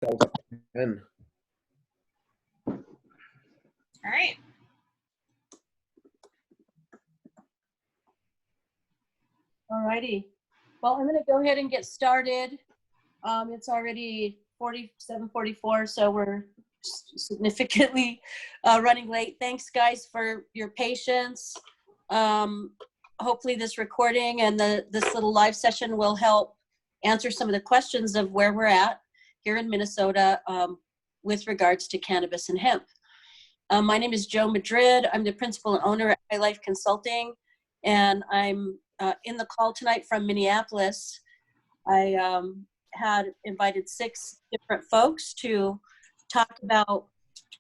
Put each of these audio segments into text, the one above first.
That was up to 10. All right. All righty. Well, I'm going to go ahead and get started. It's already 47:44, so we're significantly running late. Thanks, guys, for your patience. Hopefully this recording and this little live session will help answer some of the questions of where we're at here in Minnesota with regards to cannabis and hemp. My name is Jo Madrid. I'm the principal and owner at High Life Consulting, and I'm in the call tonight from Minneapolis. I had invited 6 different folks to talk about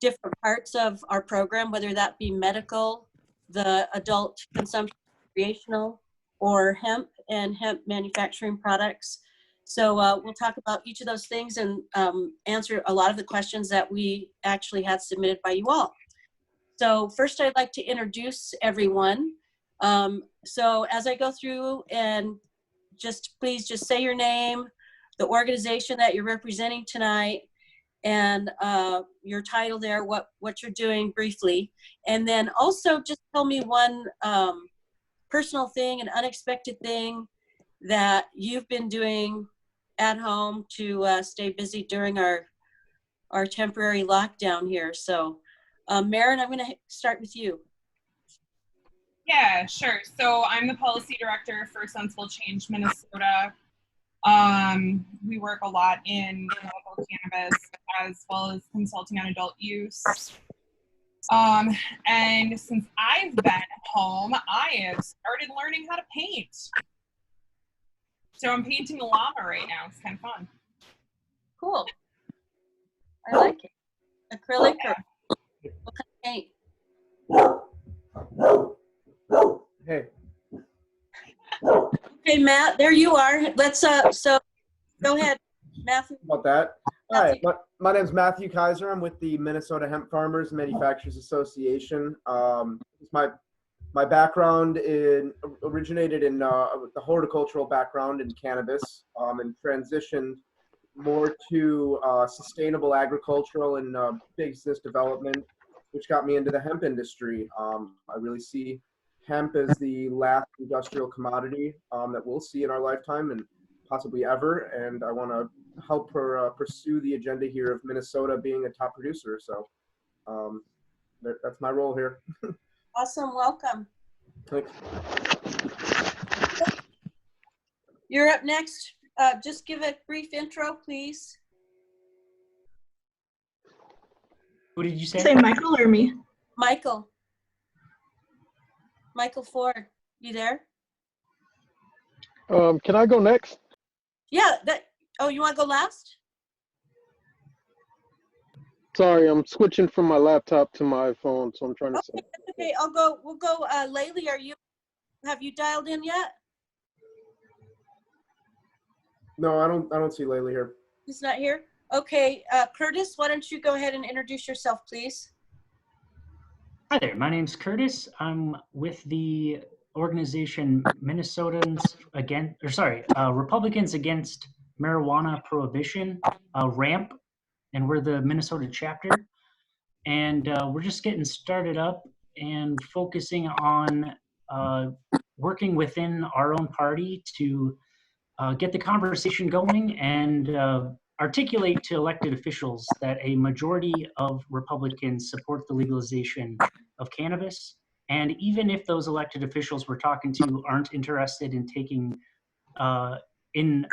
different parts of our program, whether that be medical, the adult consumption, recreational, or hemp and hemp manufacturing products. So we'll talk about each of those things and answer a lot of the questions that we actually had submitted by you all. So first, I'd like to introduce everyone. So as I go through, and please just say your name, the organization that you're representing tonight, and your title there, what you're doing briefly. And then also just tell me one personal thing, an unexpected thing that you've been doing at home to stay busy during our temporary lockdown here. So Maren, I'm going to start with you. Yeah, sure. So I'm the policy director for Sensible Change Minnesota. We work a lot in medical cannabis as well as consulting on adult use. And since I've been home, I have started learning how to paint. So I'm painting a llama right now. It's kind of fun. Cool. I like it. Acrylic or what kind of paint? Hey. Okay, Matt, there you are. Let's so go ahead, Matthew. About that. Hi, my name's Matthew Kaiser. I'm with the Minnesota Hemp Farmers and Manufacturers Association. My background originated in the horticultural background in cannabis, and transitioned more to sustainable agricultural and business development, which got me into the hemp industry. I really see hemp as the last industrial commodity that we'll see in our lifetime and possibly ever. And I want to help her pursue the agenda here of Minnesota being a top producer. So that's my role here. Awesome, welcome. Thanks. You're up next. Just give a brief intro, please. Who did you say? Say Michael or me? Michael. Michael Ford, you there? Can I go next? Yeah, oh, you want to go last? Sorry, I'm switching from my laptop to my phone, so I'm trying to Okay, that's okay. We'll go, Laylee, have you dialed in yet? No, I don't see Laylee here. He's not here? Okay, Curtis, why don't you go ahead and introduce yourself, please? Hi there, my name's Curtis. I'm with the organization Republicans Against Marijuana Prohibition, RAMP, and we're the Minnesota chapter. And we're just getting started up and focusing on working within our own party to get the conversation going and articulate to elected officials that a majority of Republicans support the legalization of cannabis. And even if those elected officials we're talking to aren't interested in in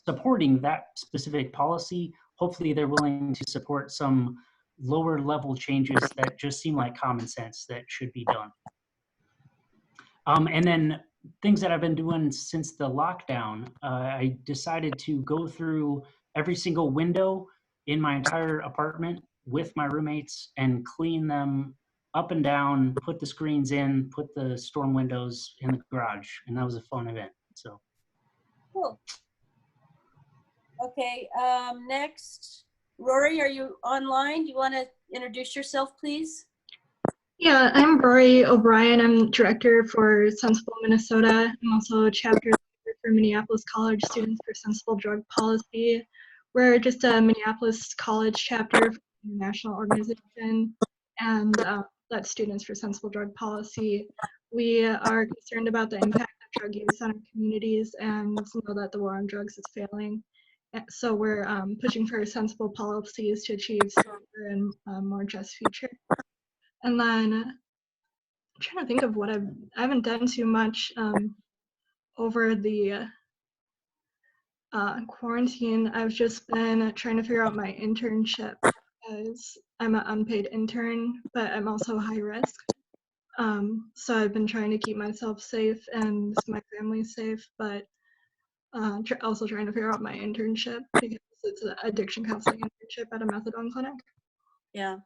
supporting that specific policy, hopefully they're willing to support some lower level changes that just seem like common sense that should be done. And then things that I've been doing since the lockdown, I decided to go through every single window in my entire apartment with my roommates and clean them up and down, put the screens in, put the storm windows in the garage. And that was a fun event, so. Cool. Okay, next, Rory, are you online? Do you want to introduce yourself, please? Yeah, I'm Rory O'Brien. I'm director for Sensible Minnesota. I'm also chapter leader for Minneapolis College Students for Sensible Drug Policy. we're just a Minneapolis college chapter for the national organization, and that's Students for Sensible Drug Policy. We are concerned about the impact of drug use on our communities and know that the war on drugs is failing. So we're pushing for sensible policies to achieve safer and more just future. And then I'm trying to think of what I haven't done too much over the quarantine. I've just been trying to figure out my internship because I'm an unpaid intern, but I'm also high risk. So I've been trying to keep myself safe and my family safe, but also trying to figure out my internship because it's an addiction counseling internship at a methadone clinic. Yeah.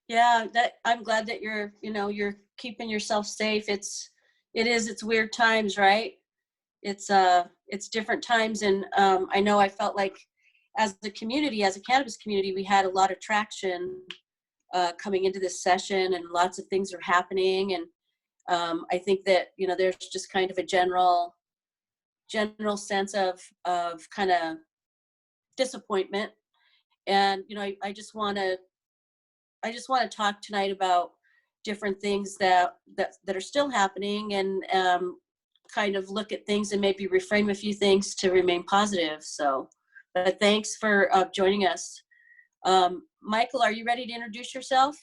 That I'm glad that you're keeping yourself safe. It's weird times, right? It's different times, and I know I felt like as a community, as a cannabis community, we had a lot of traction coming into this session, and lots of things are happening, and I think that there's just kind of a general sense of kind of disappointment, and I just want to talk tonight about different things that are still happening, and kind of look at things and maybe reframe a few things to remain positive. So, but thanks for joining us. Michael, are you ready to introduce yourself?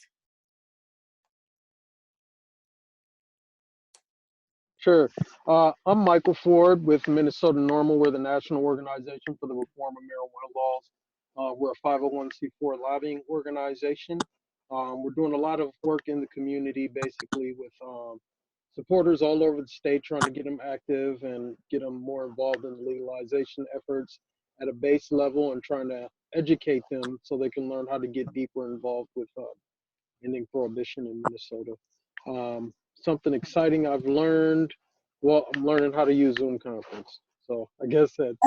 Sure. I'm Michael Ford with Minnesota Normal. We're the national organization for the reform of marijuana laws. We're a 501c4 lobbying organization. We're doing a lot of work in the community, basically with supporters all over the state, trying to get them active and get them more involved in the legalization efforts at a base level, and trying to educate them so they can learn how to get deeper involved with ending prohibition in Minnesota. Something exciting I've learned, well, I'm learning how to use Zoom conference. So I guess that's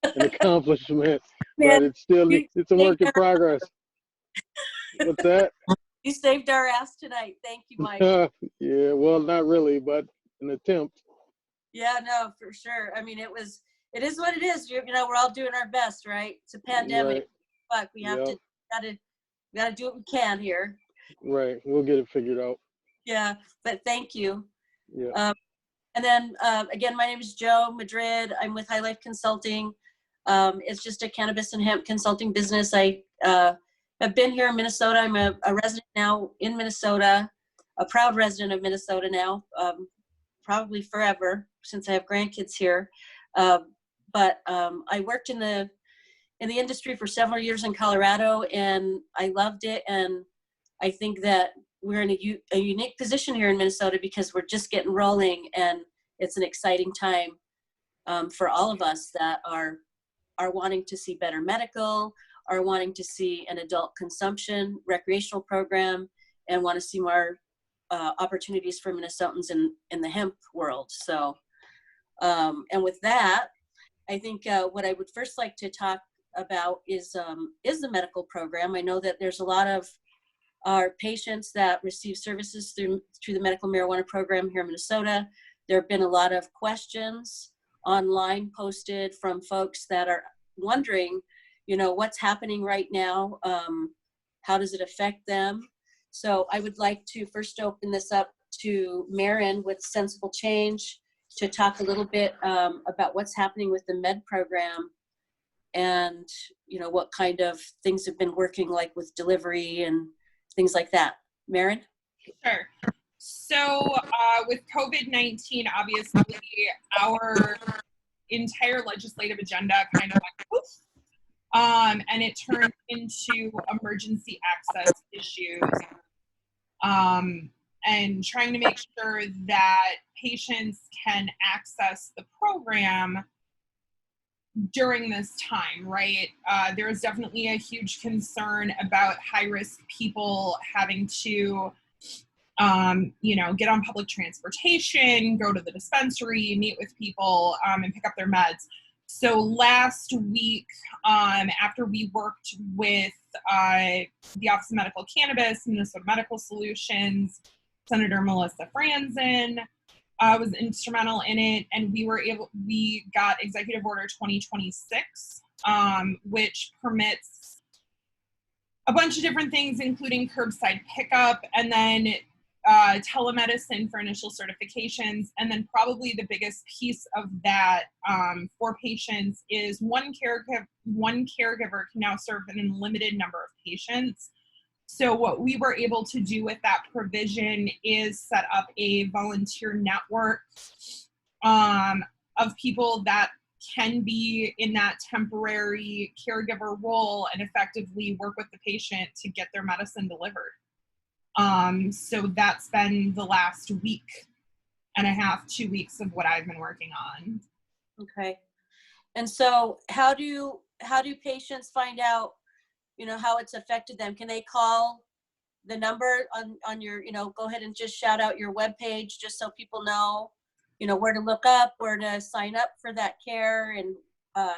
an accomplishment, but it's a work in progress. What's that? You saved our ass tonight. Thank you, Mike. Yeah, well, not really, but an attempt. Yeah, no, for sure. I mean, it is what it is. We're all doing our best, right? It's a pandemic. Right. But we have to gotta do what we can here. Right. We'll get it figured out. Yeah, but thank you. Yeah. And then again, my name is Joe Madrid. I'm with High Life Consulting. It's just a cannabis and hemp consulting business. I have been here in Minnesota. I'm a resident now in Minnesota, a proud resident of Minnesota now, probably forever since I have grandkids here. But I worked in the industry for several years in Colorado, and I loved it. And I think that we're in a unique position here in Minnesota because we're just getting rolling, and it's an exciting time for all of us that are wanting to see better medical, are wanting to see an adult consumption recreational program, and want to see more opportunities for Minnesotans in the hemp world. So, and with that, I think what I would first like to talk about is the medical program. I know that there's a lot of our patients that receive services through the medical marijuana program here in Minnesota. There have been a lot of questions online posted from folks that are wondering, what's happening right now? How does it affect them? So I would like to first open this up to Marin with Sensible Change to talk a little bit about what's happening with the med program, and what kind of things have been working, like with delivery and things like that. Marin? Sure. So with COVID-19, obviously our entire legislative agenda kind of went poof, and it turned into emergency access issues, and trying to make sure that patients can access the program during this time, right? There is definitely a huge concern about high-risk people having to, get on public transportation, go to the dispensary, meet with people, and pick up their meds. So last week, after we worked with the Office of Medical Cannabis, Minnesota Medical Solutions, Senator Melissa Franzen was instrumental in it, and we got Executive Order 2026 which permits a bunch of different things, including curbside pickup, and then telemedicine for initial certifications. And then probably the biggest piece of that for patients is one caregiver can now serve an unlimited number of patients. So what we were able to do with that provision is set up a volunteer network of people that can be in that temporary caregiver role and effectively work with the patient to get their medicine delivered. So that's been the last week and a half, 2 weeks of what I've been working on. Okay. And so how do patients find out, how it's affected them? Can they call the number on your, go ahead and just shout out your webpage just so people know, where to look up, where to sign up for that care, and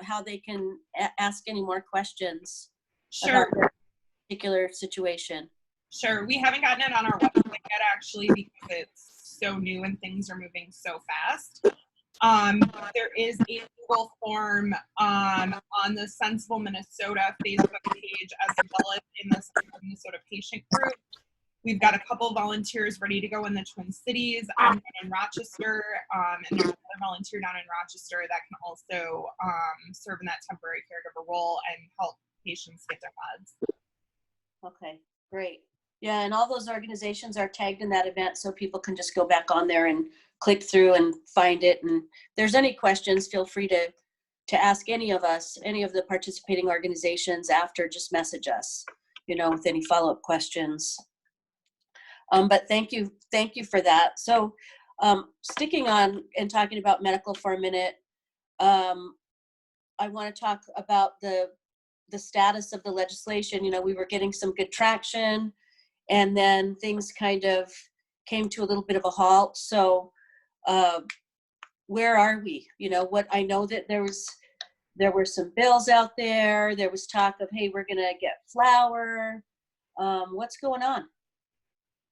how they can ask any more questions Sure. about their particular situation? Sure. We haven't gotten it on our website yet, actually, because it's so new and things are moving so fast. There is a Google form on the Sensible Minnesota Facebook page, as well as in the Sensible Minnesota patient group. We've got a couple volunteers ready to go in the Twin Cities. I'm in Rochester, and there's another volunteer down in Rochester that can also serve in that temporary caregiver role and help patients get their meds. Okay, great. Yeah, and all those organizations are tagged in that event, so people can just go back on there and click through and find it. And if there's any questions, feel free to ask any of us, any of the participating organizations after. Just message us, with any follow-up questions. But thank you for that. So sticking on and talking about medical for a minute, I want to talk about the status of the legislation. We were getting some good traction, and then things kind of came to a little bit of a halt. So where are we? What I know that there were some bills out there. There was talk of, hey, we're gonna get flour. What's going on?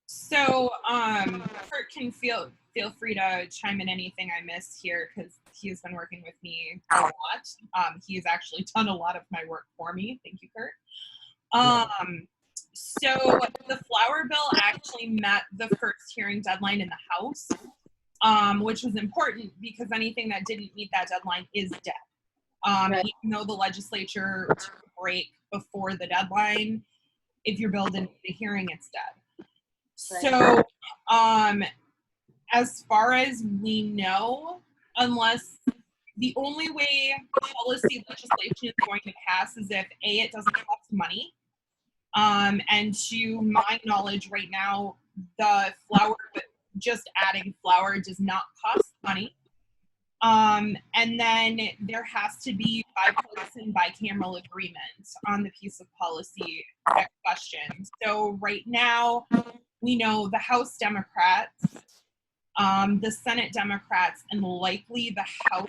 So Kurt can feel free to chime in anything I miss here, because he has been working with me a lot. He has actually done a lot of my work for me. Thank you, Kurt. So the flour bill actually met the first hearing deadline in the House, which was important because anything that didn't meet that deadline is dead. Right. Even though the legislature took a break before the deadline, if your bill didn't get a hearing, it's dead. So as far as we know, unless the only way policy legislation is going to pass is if A, it doesn't cost money, and to my knowledge right now, the flour, just adding flour does not cost money. And then there has to be bipartisan, bicameral agreement on the piece of policy at question. So right now, we know the House Democrats, the Senate Democrats, and likely the House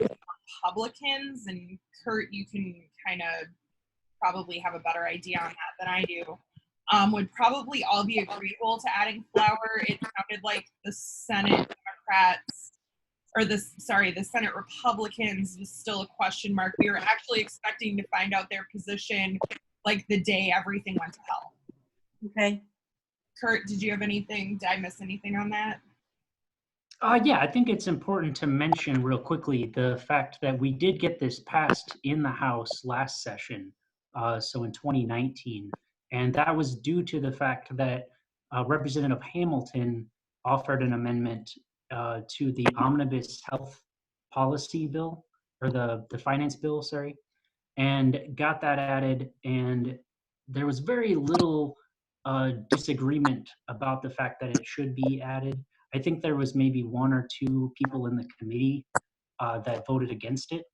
Republicans, and Kurt, you can kind of probably have a better idea on that than I do, would probably all be agreeable to adding flour. It sounded like the Senate Democrats, or the Senate Republicans was still a question mark. We were actually expecting to find out their position like the day everything went to hell. Okay. Kurt, did you have anything? Did I miss anything on that? Yeah, I think it's important to mention real quickly the fact that we did get this passed in the House last session, so in 2019, and that was due to the fact that Representative Hamilton offered an amendment to the Omnibus Health Policy Bill, or the Finance Bill, sorry, and got that added, and there was very little disagreement about the fact that it should be added. I think there was maybe one or two people in the committee that voted against it.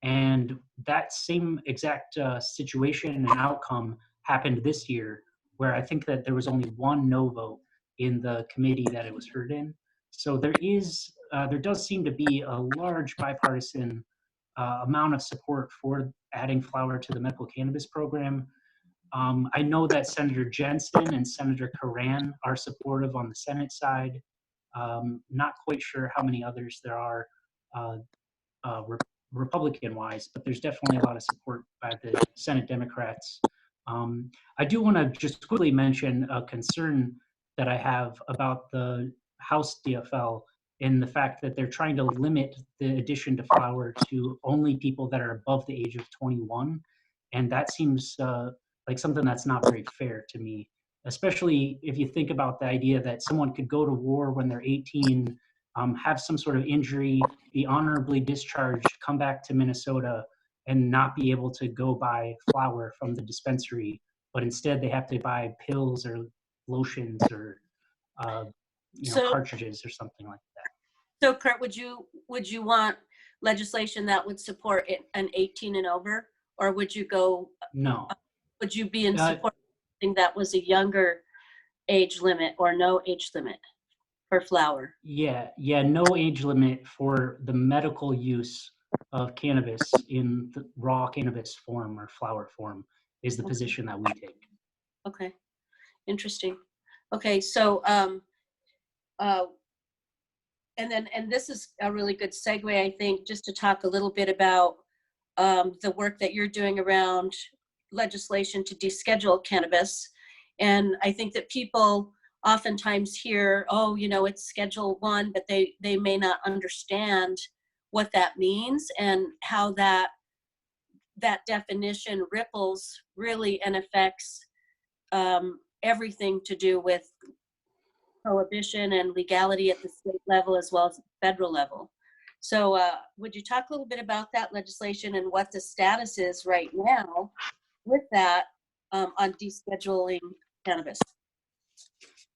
And that same exact situation and outcome happened this year, where I think that there was only one no vote in the committee that it was heard in. So there does seem to be a large bipartisan amount of support for adding flour to the medical cannabis program. I know that Senator Jensen and Senator Curran are supportive on the Senate side. Not quite sure how many others there are Republican-wise, but there's definitely a lot of support by the Senate Democrats. I do want to just quickly mention a concern that I have about the House DFL in the fact that they're trying to limit the addition to flower to only people that are above the age of 21. And that seems like something that's not very fair to me, especially if you think about the idea that someone could go to war when they're 18, have some sort of injury, be honorably discharged, come back to Minnesota, and not be able to go buy flower from the dispensary, but instead they have to buy pills or lotions or So, cartridges or something like that. so Kurt, would you want legislation that would support an 18 and over, or would you go? No. Would you be in support of something that was a younger age limit or no age limit for flower? Yeah, no age limit for the medical use of cannabis in the raw cannabis form or flower form is the position that we take. Okay, interesting. Okay, so and this is a really good segue, I think, just to talk a little bit about the work that you're doing around legislation to deschedule cannabis. And I think that people oftentimes hear, oh, it's Schedule 1, but they may not understand what that means and how that definition ripples really and affects everything to do with prohibition and legality at the state level as well as the federal level. So would you talk a little bit about that legislation and what the status is right now with that on descheduling cannabis?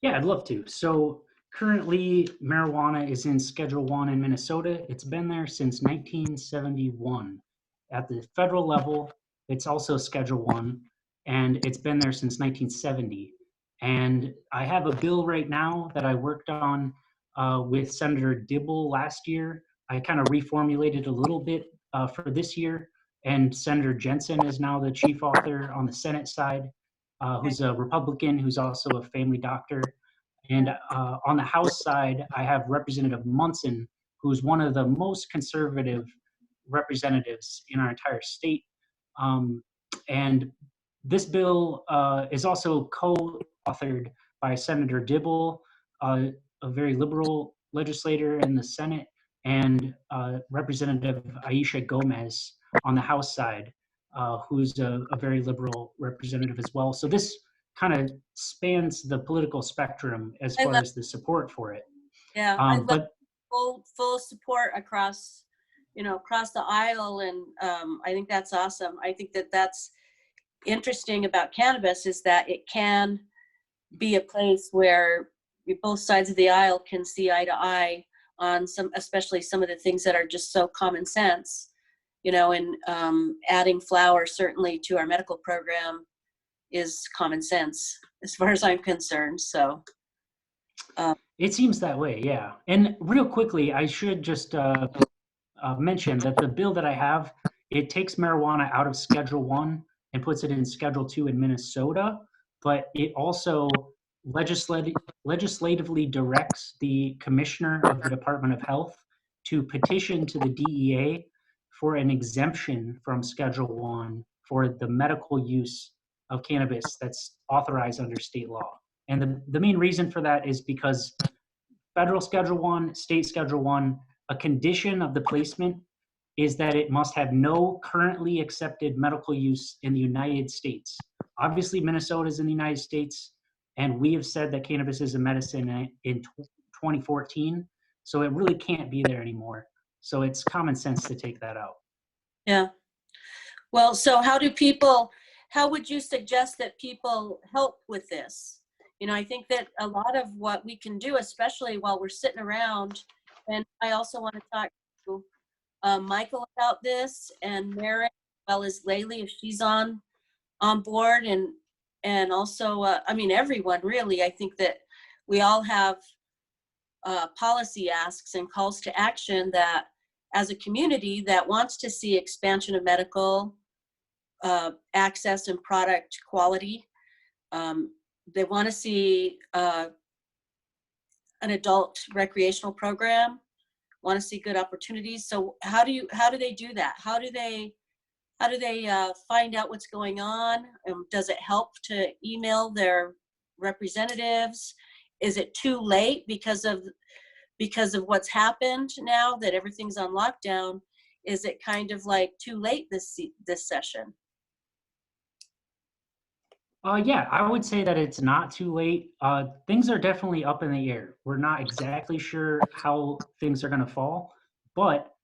Yeah, I'd love to. So currently marijuana is in Schedule 1 in Minnesota. It's been there since 1971. At the federal level, it's also Schedule 1, and it's been there since 1970. And I have a bill right now that I worked on with Senator Dibble last year. I kind of reformulated a little bit for this year, and Senator Jensen is now the chief author on the Senate side, who's a Republican, who's also a family doctor. And on the House side, I have Representative Munson, who's one of the most conservative representatives in our entire state. And this bill is also co-authored by Senator Dibble, a very liberal legislator in the Senate, and Representative Aisha Gomez on the House side, who's a very liberal representative as well. So this kind of spans the political spectrum as far as the support for it. Yeah, I love but full support across the aisle, and I think that's awesome. I think that's interesting about cannabis is that it can be a place where both sides of the aisle can see eye to eye on especially some of the things that are just so common sense, and adding flower certainly to our medical program is common sense as far as I'm concerned. So it seems that way, yeah. And real quickly, I should just mention that the bill that I have, it takes marijuana out of Schedule 1 and puts it in Schedule 2 in Minnesota, but it also legislatively directs the commissioner of the Department of Health to petition to the DEA for an exemption from Schedule 1 for the medical use of cannabis that's authorized under state law. And the main reason for that is because federal Schedule 1, state Schedule 1, a condition of the placement is that it must have no currently accepted medical use in the United States. Obviously, Minnesota is in the United States, and we have said that cannabis is a medicine in 2014, so it really can't be there anymore. So it's common sense to take that out. yeah. Well, so how would you suggest that people help with this? I think that a lot of what we can do, especially while we're sitting around, and I also want to talk to Michael about this, and Mary, as well as Laylee, if she's on board, and also, everyone really. I think that we all have policy asks and calls to action that, as a community that wants to see expansion of medical access and product quality, they want to see an adult recreational program want to see good opportunities. So how do they do that? How do they find out what's going on? Does it help to email their representatives? Is it too late because of what's happened now that everything's on lockdown? Is it kind of like too late this session? Yeah, I would say that it's not too late. Things are definitely up in the air. We're not exactly sure how things are going to fall, but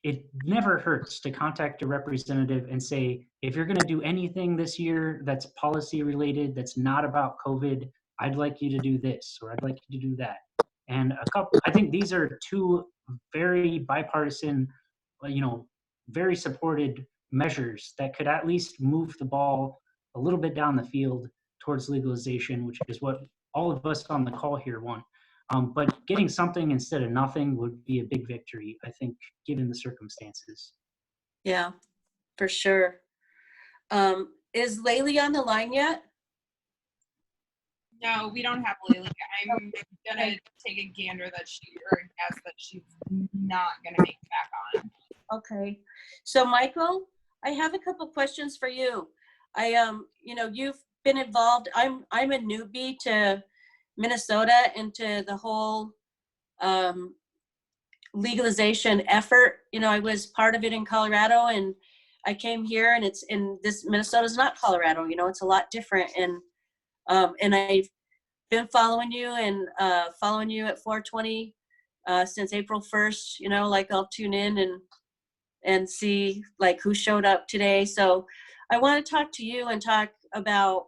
it never hurts to contact your representative and say, if you're going to do anything this year that's policy related, that's not about COVID, I'd like you to do this, or I'd like you to do that. And I think these are two very bipartisan, very supported measures that could at least move the ball a little bit down the field towards legalization, which is what all of us on the call here want. But getting something instead of nothing would be a big victory, I think, given the circumstances. Yeah, for sure. Is Laylee on the line yet? No, we don't have Lily. I'm gonna take a gander that guess that she's not gonna make it back on. Okay. So Michael, I have a couple questions for you. You've been involved. I'm a newbie to Minnesota and to the whole legalization effort. I was part of it in Colorado, and I came here, and this Minnesota's not Colorado. It's a lot different, and I've been following you and following you at 420 since April 1st. Like I'll tune in and see like who showed up today. So I want to talk to you and talk about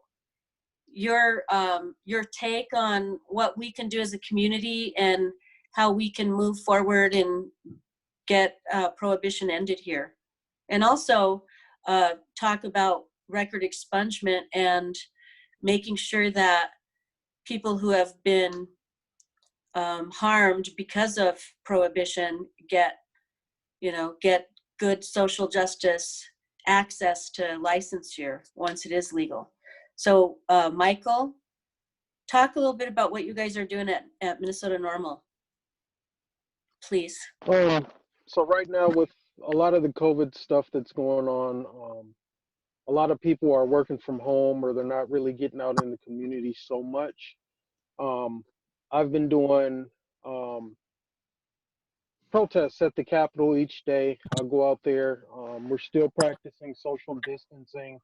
your take on what we can do as a community and how we can move forward and get prohibition ended here. And also talk about record expungement and making sure that people who have been harmed because of prohibition get good social justice access to licensure once it is legal. So Michael, talk a little bit about what you guys are doing at Minnesota NORML, please. So right now with a lot of the COVID stuff that's going on, a lot of people are working from home or they're not really getting out in the community so much. I've been doing protests at the Capitol each day. I'll go out there. We're still practicing social distancing.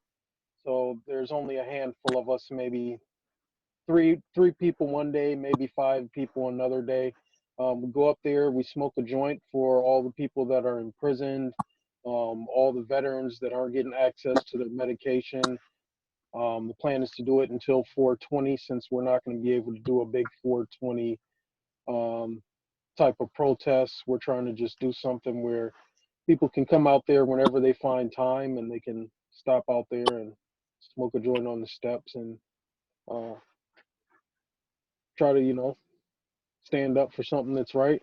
So there's only a handful of us, maybe three people one day, maybe 5 people another day. We go up there, we smoke a joint for all the people that are imprisoned, all the veterans that aren't getting access to their medication. The plan is to do it until 420, since we're not going to be able to do a big 420 type of protests. We're trying to just do something where people can come out there whenever they find time, and they can stop out there and smoke a joint on the steps and try to, stand up for something that's right.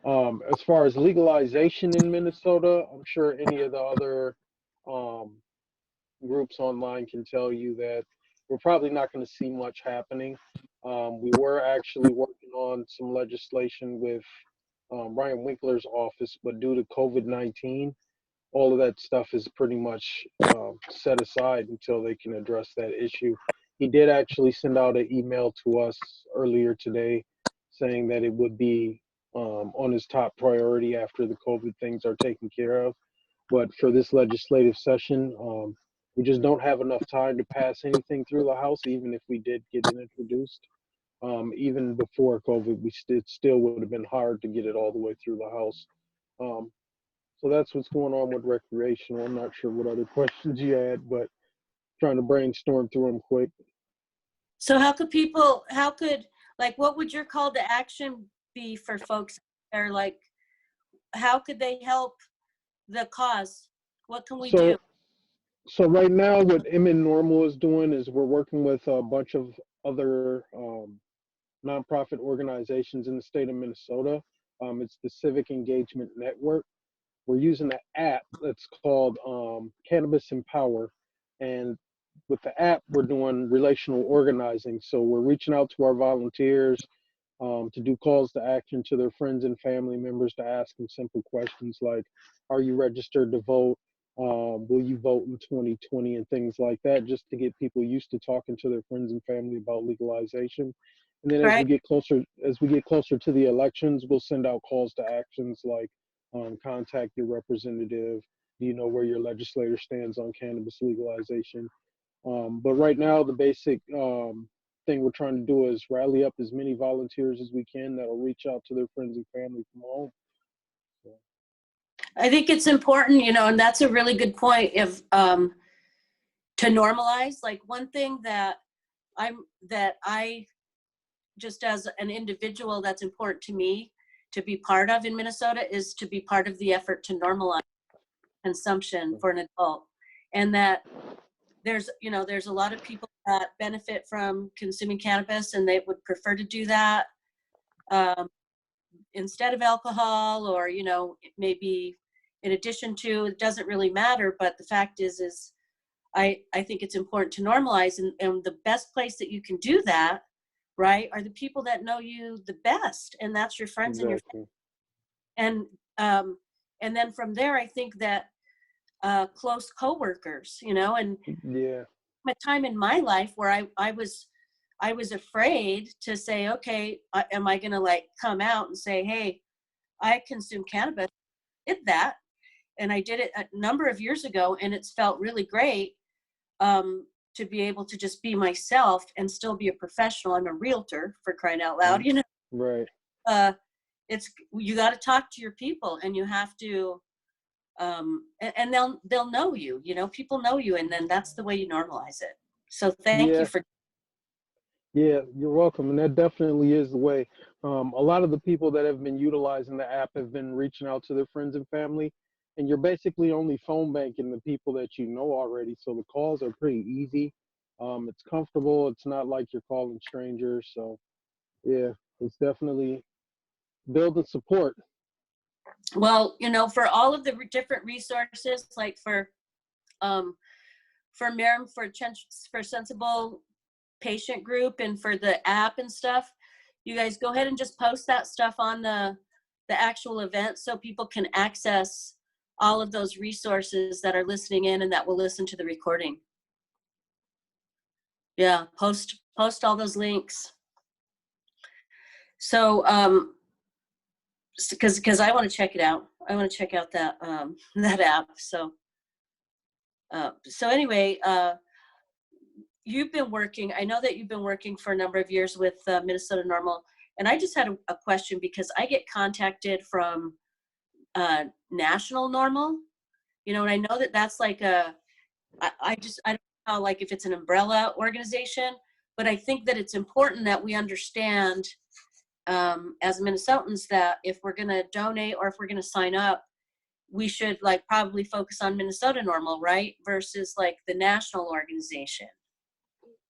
As far as legalization in Minnesota, I'm sure any of the other groups online can tell you that we're probably not going to see much happening. We were actually working on some legislation with Ryan Winkler's office, but due to COVID-19, all of that stuff is pretty much set aside until they can address that issue. He did actually send out an email to us earlier today saying that it would be on his top priority after the COVID things are taken care of. But for this legislative session, we just don't have enough time to pass anything through the House, even if we did get it introduced. Even before COVID, it still would have been hard to get it all the way through the House. So that's what's going on with recreational. I'm not sure what other questions you had, but trying to brainstorm through them quick. So what would your call to action be for folks that are like, how could they help the cause? What can we do? So right now, what MN NORML is doing is we're working with a bunch of other nonprofit organizations in the state of Minnesota. It's the Civic Engagement Network. We're using an app that's called Cannabis Empower. And with the app, we're doing relational organizing. So we're reaching out to our volunteers. to do calls to action to their friends and family members to ask them simple questions like, are you registered to vote? Will you vote in 2020 and things like that, just to get people used to talking to their friends and family about legalization. And then Right. as we get closer to the elections, we'll send out calls to actions like contact your representative. Do you know where your legislator stands on cannabis legalization? But right now, the basic thing we're trying to do is rally up as many volunteers as we can that'll reach out to their friends and family from home. So. I think it's important, you know, and that's a really good point, if to normalize. Like, one thing that I just as an individual, that's important to me to be part of in Minnesota, is to be part of the effort to normalize consumption for an adult. And that there's a lot of people that benefit from consuming cannabis, and they would prefer to do that instead of alcohol, or, you know, maybe in addition to. It doesn't really matter, but the fact is I think it's important to normalize, and the best place that you can do that, right, are the people that know you the best, and that's your friends. Exactly. And then from there, I think that close coworkers, you know, and Yeah. a time in my life where I was afraid to say, okay, am I going to like come out and say, hey, I consume cannabis? Did that, and I did it a number of years ago, and it's felt really great to be able to just be myself and still be a professional. I'm a realtor, for crying out loud, you know. Right. It's, you got to talk to your people, and you have to and they'll know you, you know, people know you, and then that's the way you normalize it. So thank you for. Yeah, you're welcome. And that definitely is the way. A lot of the people that have been utilizing the app have been reaching out to their friends and family, and you're basically only phone banking the people that you know already. So the calls are pretty easy. It's comfortable. It's not like you're calling strangers. So yeah, it's definitely building support. Well, you know, for all of the different resources, like for Miriam, for Sensible Patient Group, and for the app and stuff, you guys go ahead and just post that stuff on the actual event, so people can access all of those resources that are listening in and that will listen to the recording. Yeah, post all those links. So because I want to check it out. I want to check out that that app. So anyway, you've been working. I know that you've been working for a number of years with Minnesota Normal, and I just had a question, because I get contacted from National Normal, you know, and I know that that's like I don't know, like, if it's an umbrella organization, but I think that it's important that we understand as Minnesotans that if we're going to donate or if we're going to sign up, we should like probably focus on Minnesota Normal, right? Versus like the national organization.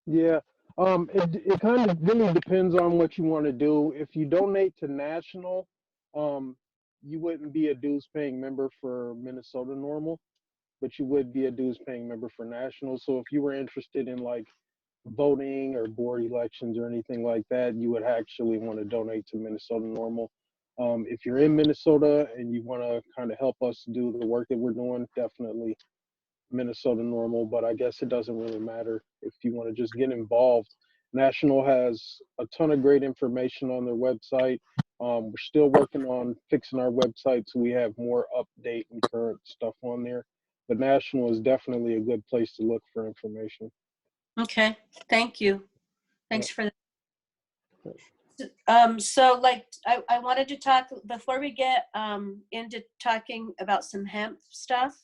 Yeah. It kind of really depends on what you want to do. If you donate to national, you wouldn't be a dues paying member for Minnesota Normal, but you would be a dues paying member for national. So if you were interested in like voting or board elections or anything like that, you would actually want to donate to Minnesota Normal. If you're in Minnesota and you want to kind of help us do the work that we're doing, definitely Minnesota Normal. But I guess it doesn't really matter if you want to just get involved. National has a ton of great information on their website. We're still working on fixing our website so we have more update and current stuff on there. But National is definitely a good place to look for information. Okay, thank you. Thanks for that. So like, I wanted to talk, before we get into talking about some hemp stuff,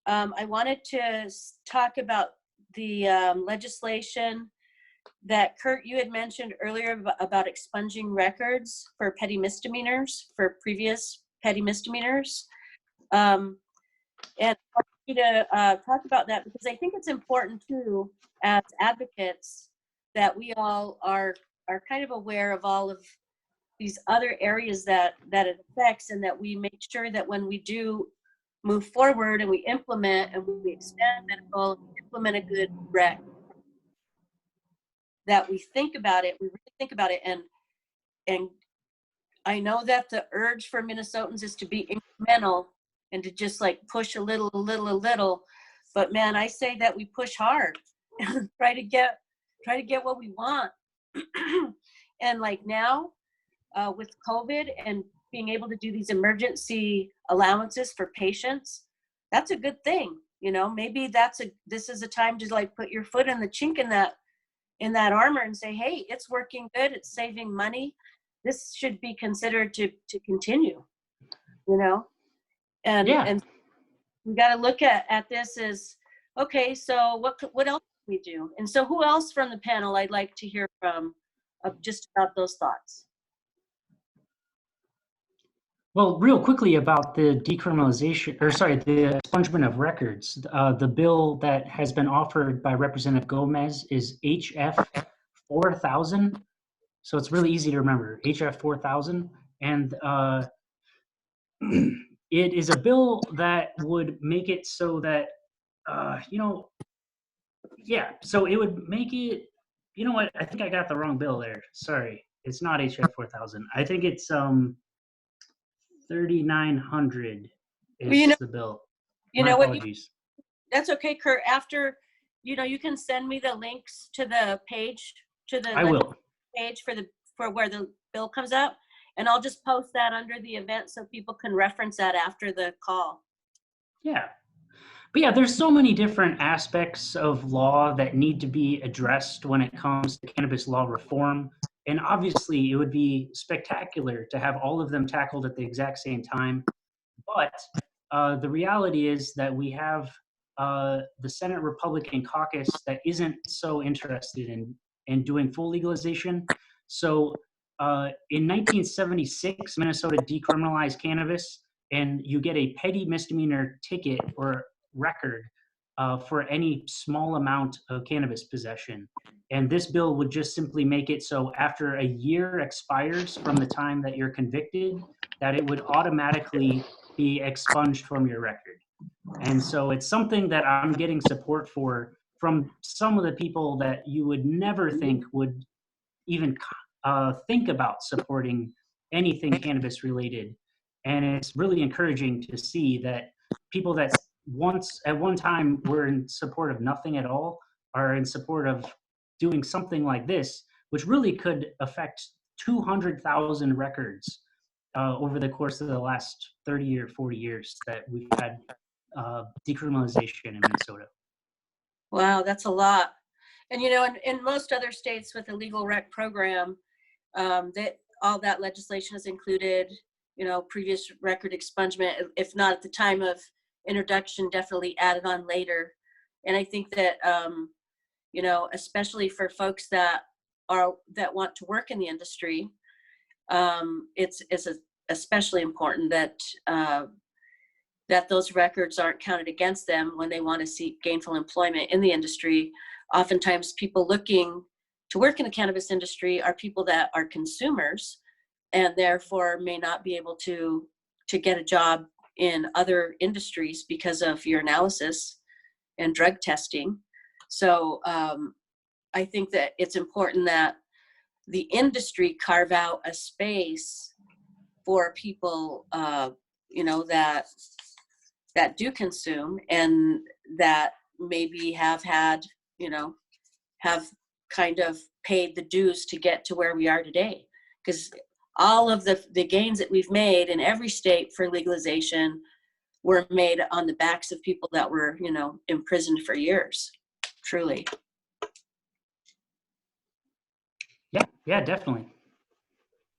I wanted to talk about the legislation that Kurt, you had mentioned earlier about expunging records for petty misdemeanors, for previous petty misdemeanors. And I want you to talk about that, because I think it's important too, as advocates, that we all are kind of aware of all of these other areas that it affects, and that we make sure that when we do move forward and we implement and we expand medical, implement a good rec, that we think about it, we really think about it. And and I know that the urge for Minnesotans is to be incremental and to just like push a little, but man, I say that we push hard and try to get what we want. And like now, with COVID and being able to do these emergency allowances for patients, that's a good thing. You know, maybe this is a time to like put your foot in the chink in that armor and say, hey, it's working good, it's saving money. This should be considered to continue, you know? And we got to look at this as, okay, so what else can we do? And so who else from the panel I'd like to hear from just about those thoughts? Well, real quickly about the decriminalization, or sorry, the expungement of records. The bill that has been offered by Representative Gomez is HF 4000. So it's really easy to remember, HF 4000. And it is a bill that would make it so that, so it would make it, you know what, I think I got the wrong bill there. Sorry, it's not HF 4000. I think it's 3900 is the bill. You My know what? apologies. That's okay, Kurt. After, you can send me the links to the page, I will. Page for where the bill comes out, and I'll just post that under the event so people can reference that after the call. Yeah. But yeah, there's so many different aspects of law that need to be addressed when it comes to cannabis law reform. And obviously, it would be spectacular to have all of them tackled at the exact same time. But the reality is that we have the Senate Republican caucus that isn't so interested in doing full legalization. So in 1976, Minnesota decriminalized cannabis, and you get a petty misdemeanor ticket or record for any small amount of cannabis possession. And this bill would just simply make it so after a year expires from the time that you're convicted, that it would automatically be expunged from your record. And so it's something that I'm getting support for from some of the people that you would never think would even think about supporting anything cannabis related. And it's really encouraging to see that people that once at one time were in support of nothing at all are in support of doing something like this, which really could affect 200,000 records over the course of the last 30 or 40 years that we've had decriminalization in Minnesota. Wow, that's a lot. And in most other states with a legal rec program, that all that legislation has included, previous record expungement, if not at the time of introduction, definitely added on later. And I think that, especially for folks that want to work in the industry, it's especially important that that those records aren't counted against them when they want to seek gainful employment in the industry. Oftentimes people looking to work in the cannabis industry are people that are consumers and therefore may not be able to get a job in other industries because of your analysis and drug testing. So I think that it's important that the industry carve out a space for people, that do consume and that maybe have had, have kind of paid the dues to get to where we are today. Because all of the gains that we've made in every state for legalization were made on the backs of people that were, imprisoned for years, truly. Yeah, definitely.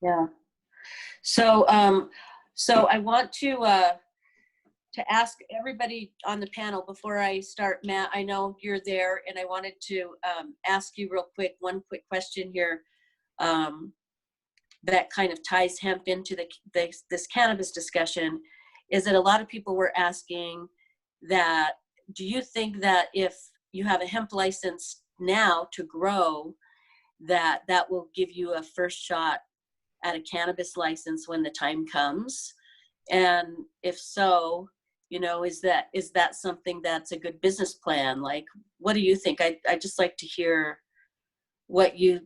Yeah. So I want to ask everybody on the panel before I start. Matt, I know you're there, and I wanted to ask you real quick, one quick question here that kind of ties hemp into this cannabis discussion, is that a lot of people were asking that, do you think that if you have a hemp license now to grow, that will give you a first shot at a cannabis license when the time comes? And if so, is that something that's a good business plan? Like, what do you think? I just like to hear what you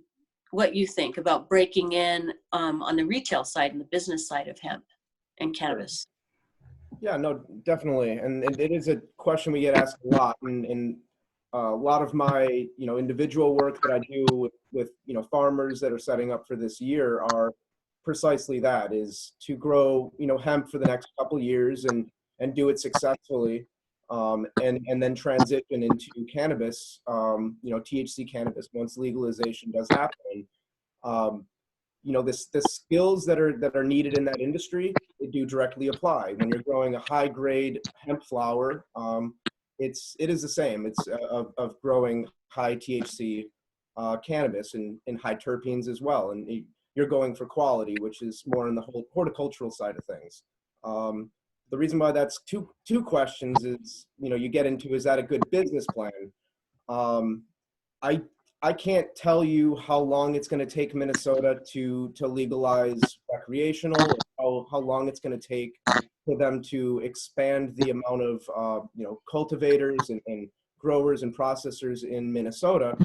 what you think about breaking in on the retail side and the business side of hemp and cannabis. Yeah, no, definitely. And it is a question we get asked a lot. And a lot of my, individual work that I do with, farmers that are setting up for this year are precisely that, is to grow, hemp for the next couple of years and do it successfully. And then transition into cannabis, THC cannabis once legalization does happen. Um, the skills that are needed in that industry, they do directly apply. When you're growing a high grade hemp flower, it is the same. It's of growing high THC cannabis and high terpenes as well. And you're going for quality, which is more in the whole horticultural side of things. The reason why that's two questions is, you get into, is that a good business plan? I can't tell you how long it's going to take Minnesota to legalize recreational, or how long it's going to take for them to expand the amount of cultivators and growers and processors in Minnesota.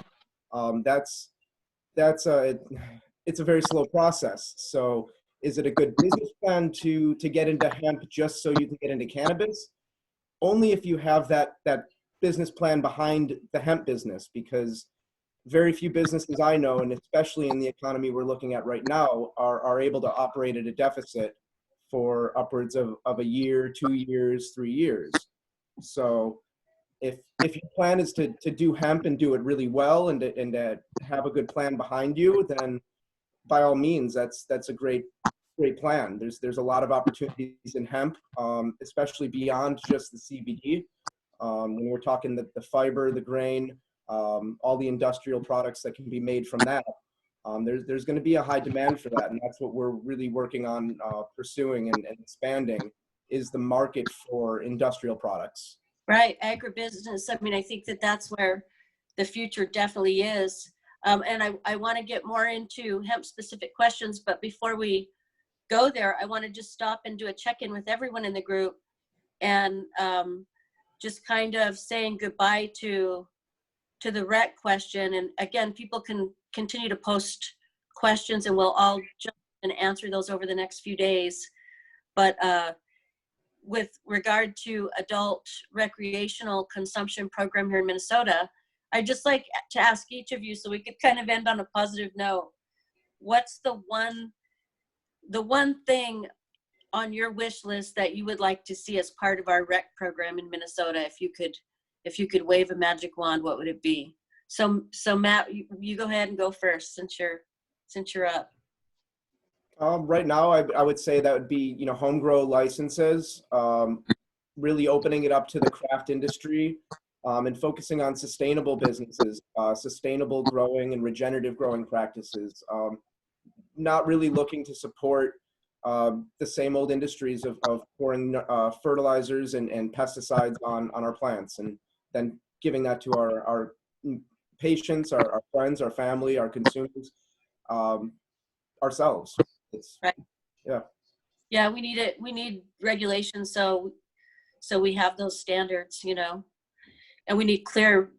It's a very slow process. So is it a good business plan to get into hemp just so you can get into cannabis? Only if you have that business plan behind the hemp business, because very few businesses I know, and especially in the economy we're looking at right now, are able to operate at a deficit for upwards of a year, 2 years, 3 years. So if your plan is to do hemp and do it really well and to have a good plan behind you, then by all means, that's a great plan. There's a lot of opportunities in hemp, especially beyond just the CBD. When we're talking the fiber, the grain, all the industrial products that can be made from that, there's going to be a high demand for that, and that's what we're really working on pursuing and expanding, is the market for industrial products. Right, agribusiness. I mean, I think that's where the future definitely is. And I want to get more into hemp-specific questions, but before we go there, I want to just stop and do a check-in with everyone in the group, and just kind of saying goodbye to the rec question. And again, people can continue to post questions, and we'll all jump and answer those over the next few days. But with regard to adult recreational consumption program here in Minnesota, I'd just like to ask each of you, so we could kind of end on a positive note, what's the one thing on your wish list that you would like to see as part of our rec program in Minnesota? If you could wave a magic wand, what would it be? So Matt, you go ahead and go first, since you're up. Right now, I would say that would be, home grow licenses, really opening it up to the craft industry, and focusing on sustainable businesses, sustainable growing and regenerative growing practices. Not really looking to support the same old industries of pouring fertilizers and pesticides on our plants, and then giving that to our patients, our friends, our family, our consumers, ourselves. Right. Yeah. Yeah, we need it. We need regulations, so we have those standards, and we need clear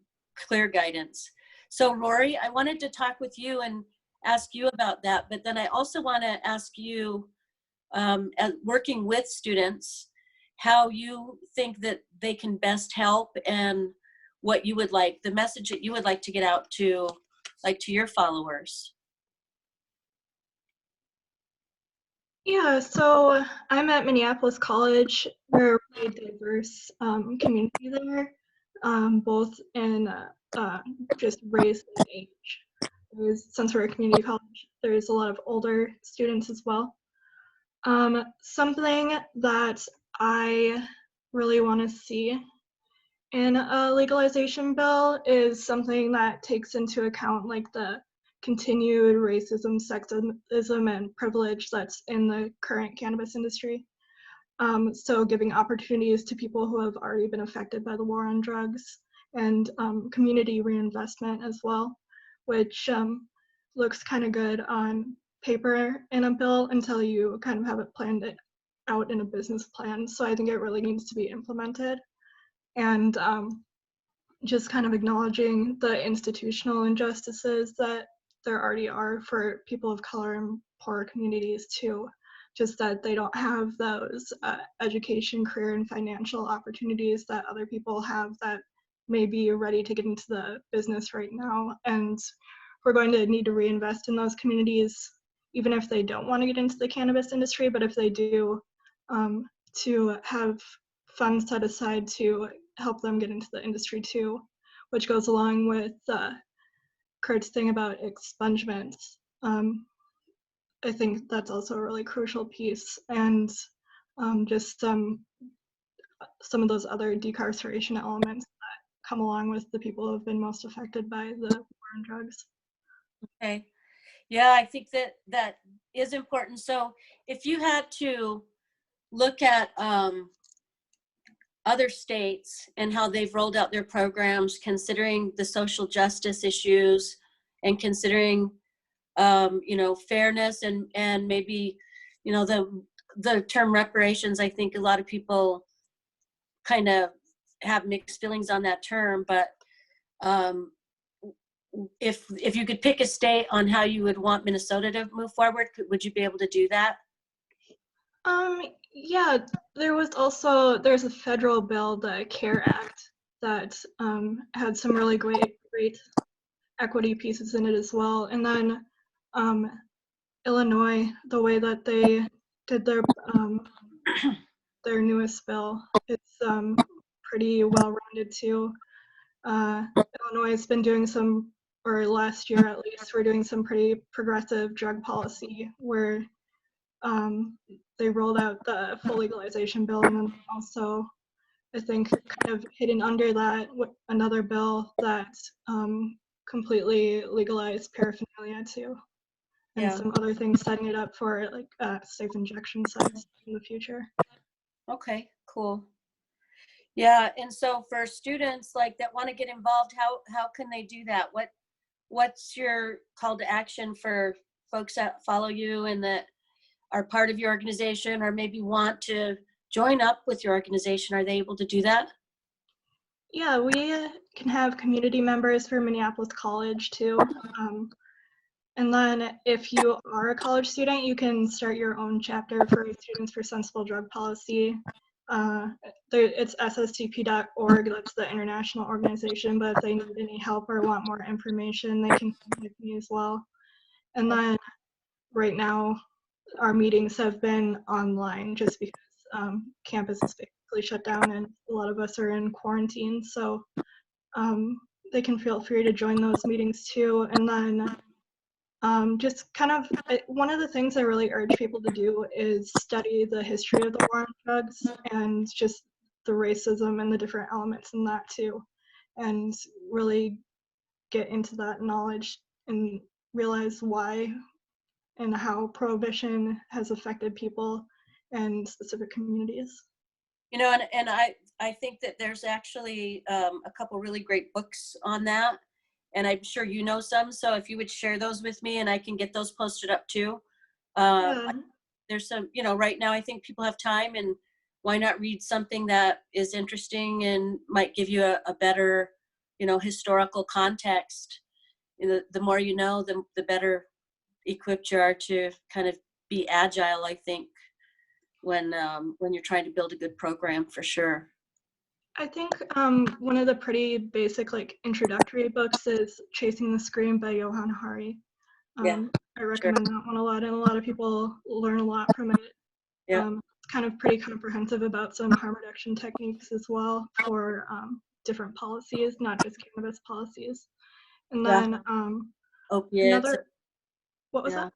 guidance. So Rory, I wanted to talk with you and ask you about that, but then I also want to ask you, as working with students, how you think that they can best help, and what you would like, the message that you would like to get out to your followers. Yeah, so I'm at Minneapolis College. We're a really diverse community there, both in just race and age. Since we're a community college, there's a lot of older students as well. Something that I really want to see in a legalization bill is something that takes into account like the continued racism, sexism, and privilege that's in the current cannabis industry. So giving opportunities to people who have already been affected by the war on drugs, and community reinvestment as well, which looks kind of good on paper in a bill until you kind of have it planned out in a business plan. So I think it really needs to be implemented. And just kind of acknowledging the institutional injustices that there already are for people of color and poorer communities too. Just that they don't have those education, career, and financial opportunities that other people have that may be ready to get into the business right now. And we're going to need to reinvest in those communities, even if they don't want to get into the cannabis industry, but if they do, to have funds set aside to help them get into the industry too, which goes along with Kurt's thing about expungements. I think that's also a really crucial piece, and just some of those other decarceration elements that come along with the people who have been most affected by the war on drugs. Okay. Yeah, I think that is important. So if you had to look at other states and how they've rolled out their programs, considering the social justice issues and considering fairness and maybe, the term reparations, I think a lot of people kind of have mixed feelings on that term, but if you could pick a state on how you would want Minnesota to move forward, would you be able to do that? Yeah, there's a federal bill, the CARE Act, that had some really great equity pieces in it as well. And then Illinois, the way that they did their newest bill, it's pretty well-rounded too. Illinois has been doing some, or last year at least, we're doing some pretty progressive drug policy where they rolled out the full legalization bill, and then also I think kind of hidden under that another bill that completely legalized paraphernalia too, and some other things setting it up for like safe injection sites in the future. Okay, cool. Yeah, and so for students like that want to get involved, how can they do that? What's your call to action for folks that follow you and that are part of your organization, or maybe want to join up with your organization? Are they able to do that? Yeah, we can have community members for Minneapolis College too. And then if you are a college student, you can start your own chapter for Students for Sensible Drug Policy. It's sstp.org, that's the international organization, but if they need any help or want more information, they can contact me as well. And then right now, our meetings have been online just because campus is basically shut down and a lot of us are in quarantine. So they can feel free to join those meetings too. And then just kind of, one of the things I really urge people to do is study the history of the war on drugs and just the racism and the different elements in that too. And really get into that knowledge and realize why and how prohibition has affected people and specific communities. And I think that there's actually a couple really great books on that, and I'm sure you know some, so if you would share those with me and I can get those posted up too. There's some, right now I think people have time, and why not read something that is interesting and might give you a better, historical context. The more you know, the better equipped you are to kind of be agile, I think, when you're trying to build a good program, for sure. I think one of the pretty basic introductory books is Chasing the Scream by Johann Hari. I recommend that one a lot, and a lot of people learn a lot from it. It's kind of pretty comprehensive about some harm reduction techniques as well for different policies, not just cannabis policies. And then opiates. What was that?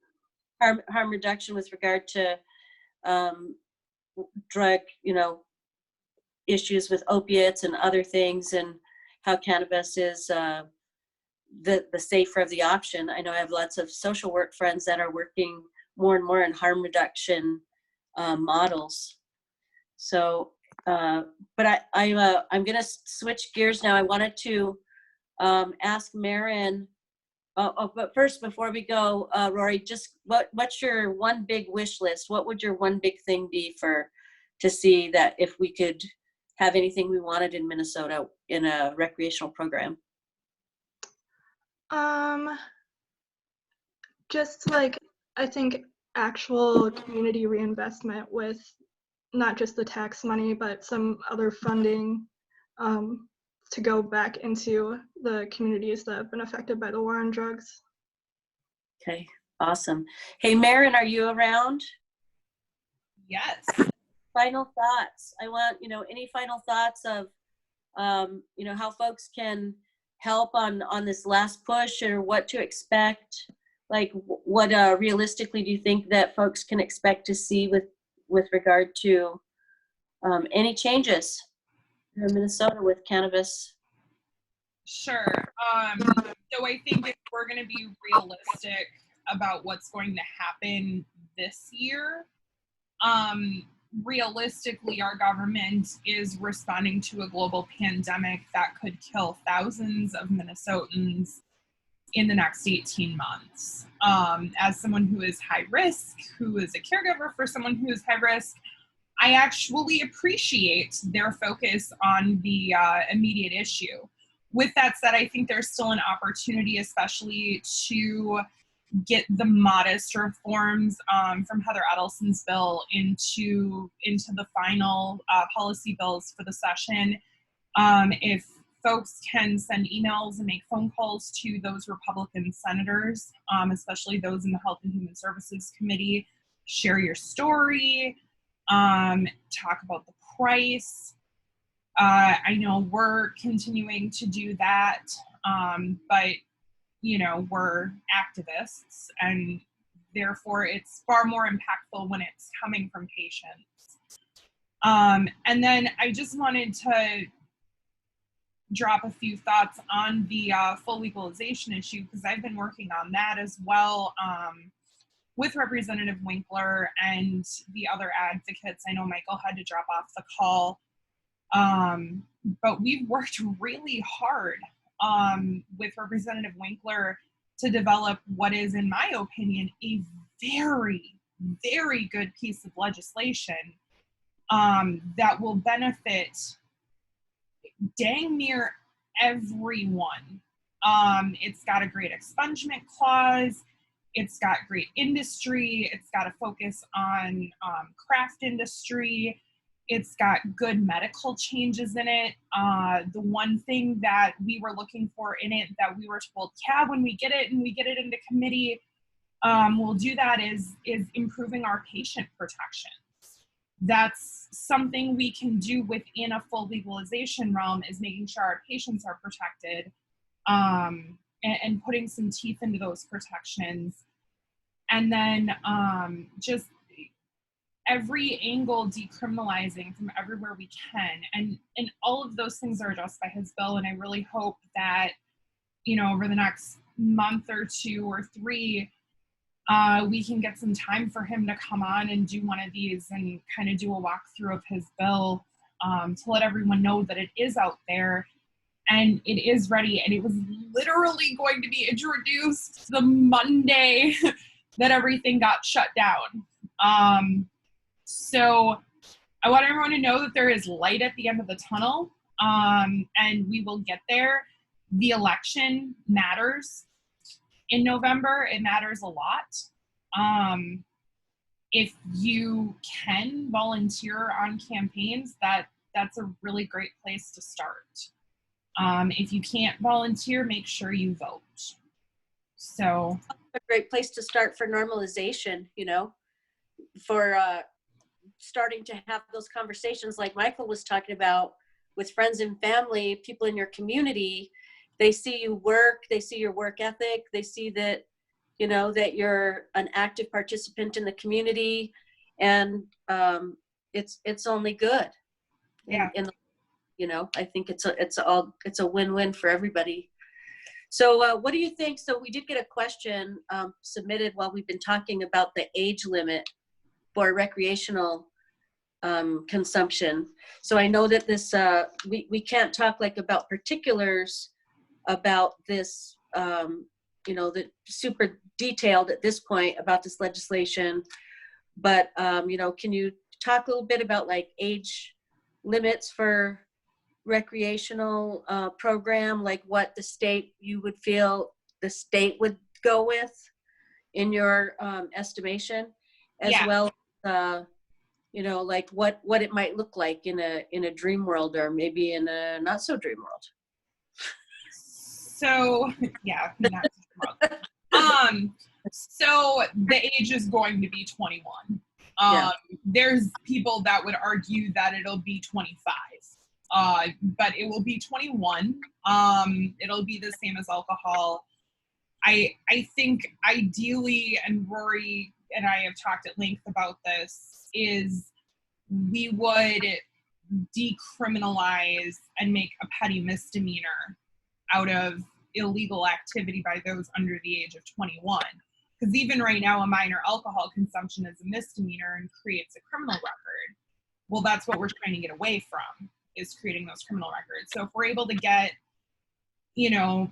Harm reduction with regard to drug, issues with opiates and other things, and how cannabis is the safer of the option. I know I have lots of social work friends that are working more and more in harm reduction models. So, but I'm going to switch gears now. I wanted to ask Marin. But first, before we go, Rory, just what's your one big wish list? What would your one big thing be to see that if we could have anything we wanted in Minnesota in a recreational program? Just like, I think actual community reinvestment with not just the tax money, but some other funding to go back into the communities that have been affected by the war on drugs. Okay, awesome. Hey, Marin, are you around? Yes. Final thoughts. I want, any final thoughts of, how folks can help on this last push, or what to expect? Like, what realistically do you think that folks can expect to see with regard to any changes here in Minnesota with cannabis? Sure. So I think if we're going to be realistic about what's going to happen this year, realistically, our government is responding to a global pandemic that could kill thousands of Minnesotans in the next 18 months. As someone who is high risk, who is a caregiver for someone who is high risk, I actually appreciate their focus on the immediate issue. With that said, I think there's still an opportunity, especially to get the modest reforms from Heather Edelson's bill into the final policy bills for the session. If folks can send emails and make phone calls to those Republican senators, especially those in the Health and Human Services Committee, share your story, talk about the price. I know we're continuing to do that, but we're activists, and therefore it's far more impactful when it's coming from patients. And then I just wanted to drop a few thoughts on the full legalization issue, because I've been working on that as well with Representative Winkler and the other advocates. I know Michael had to drop off the call, but we've worked really hard with Representative Winkler to develop what is, in my opinion, a very, very good piece of legislation that will benefit dang near everyone. It's got a great expungement clause. It's got great industry. It's got a focus on craft industry. It's got good medical changes in it. The one thing that we were looking for in it that we were told, yeah, when we get it and we get it into committee, we'll do that is improving our patient protections. That's something we can do within a full legalization realm, is making sure our patients are protected and putting some teeth into those protections. And then just every angle decriminalizing from everywhere we can. And all of those things are addressed by his bill. And I really hope that, over the next month or 2 or 3, we can get some time for him to come on and do one of these and kind of do a walkthrough of his bill to let everyone know that it is out there and it is ready. And it was literally going to be introduced the Monday that everything got shut down. So I want everyone to know that there is light at the end of the tunnel, and we will get there. The election matters. In November, it matters a lot. If you can volunteer on campaigns, that's a really great place to start. If you can't volunteer, make sure you vote. So A great place to start for normalization, for starting to have those conversations like Michael was talking about with friends and family, people in your community. They see you work, they see your work ethic, they see that, that you're an active participant in the community, and it's only good. yeah. I think it's a win-win for everybody. So what do you think? So we did get a question submitted while we've been talking about the age limit for recreational consumption. So I know that this, we can't talk about particulars about this, the super detailed at this point about this legislation, but, can you talk a little bit about age limits for recreational program, like what the state, you would feel the state would go with, in your estimation, as Yeah. well as you know, like what it might look like in a dream world, or maybe in a not so dream world. So yeah, not so the age is going to be 21. Yeah. There's people that would argue that it'll be 25. But it will be 21. It'll be the same as alcohol. I think ideally, and Rory and I have talked at length about this, is we would decriminalize and make a petty misdemeanor out of illegal activity by those under the age of 21. Because even right now, a minor alcohol consumption is a misdemeanor and creates a criminal record. Well, that's what we're trying to get away from, is creating those criminal records. So if we're able to get, you know,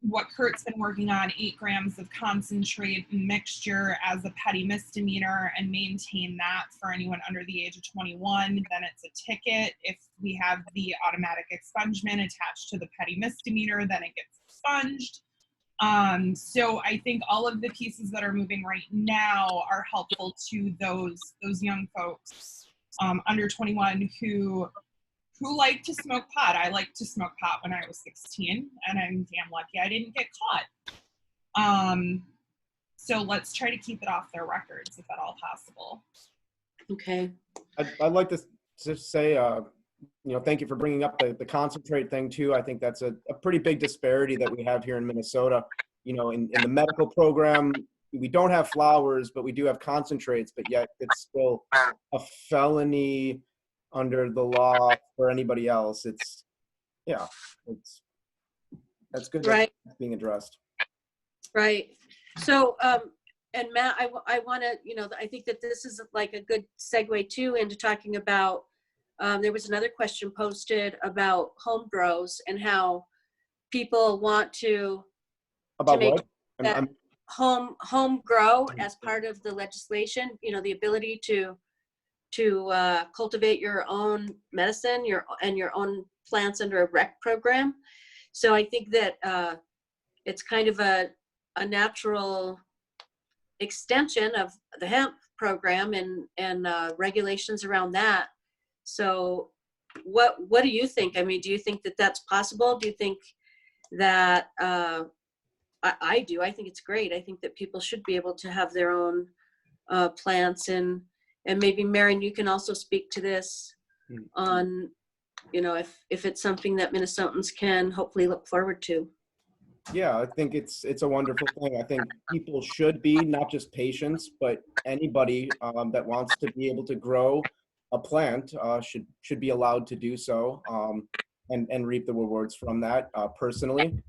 what Kurt's been working on, 8 grams of concentrate and mixture as a petty misdemeanor, and maintain that for anyone under the age of 21, then it's a ticket. If we have the automatic expungement attached to the petty misdemeanor, then it gets expunged. So I think all of the pieces that are moving right now are helpful to those young folks under 21 who like to smoke pot. I liked to smoke pot when I was 16, and I'm damn lucky I didn't get caught. So let's try to keep it off their records if at all possible. Okay. I'd like to just say, you know, thank you for bringing up the concentrate thing too. I think that's a pretty big disparity that we have here in Minnesota. You know, in the medical program, we don't have flowers, but we do have concentrates, but yet it's still a felony under the law for anybody else. It's, yeah, that's good that Right. it's being addressed. Right. So, and Matt, I want to, you know, I think that this is like a good segue too into talking about, there was another question posted about home grows and how people want to About make what? that home grow as part of the legislation, you know, the ability to cultivate your own medicine, your own plants under a rec program. So I think that it's kind of a natural extension of the hemp program and regulations around that. So what do you think? I mean, do you think that that's possible? Do you think that I do. I think it's great. I think that people should be able to have their own plants, and maybe Marion, you can also speak to this on, you know, if it's something that Minnesotans can hopefully look forward to. Yeah, I think it's a wonderful thing. I think people should be, not just patients, but anybody that wants to be able to grow a plant should be allowed to do so, and reap the rewards from that. Personally,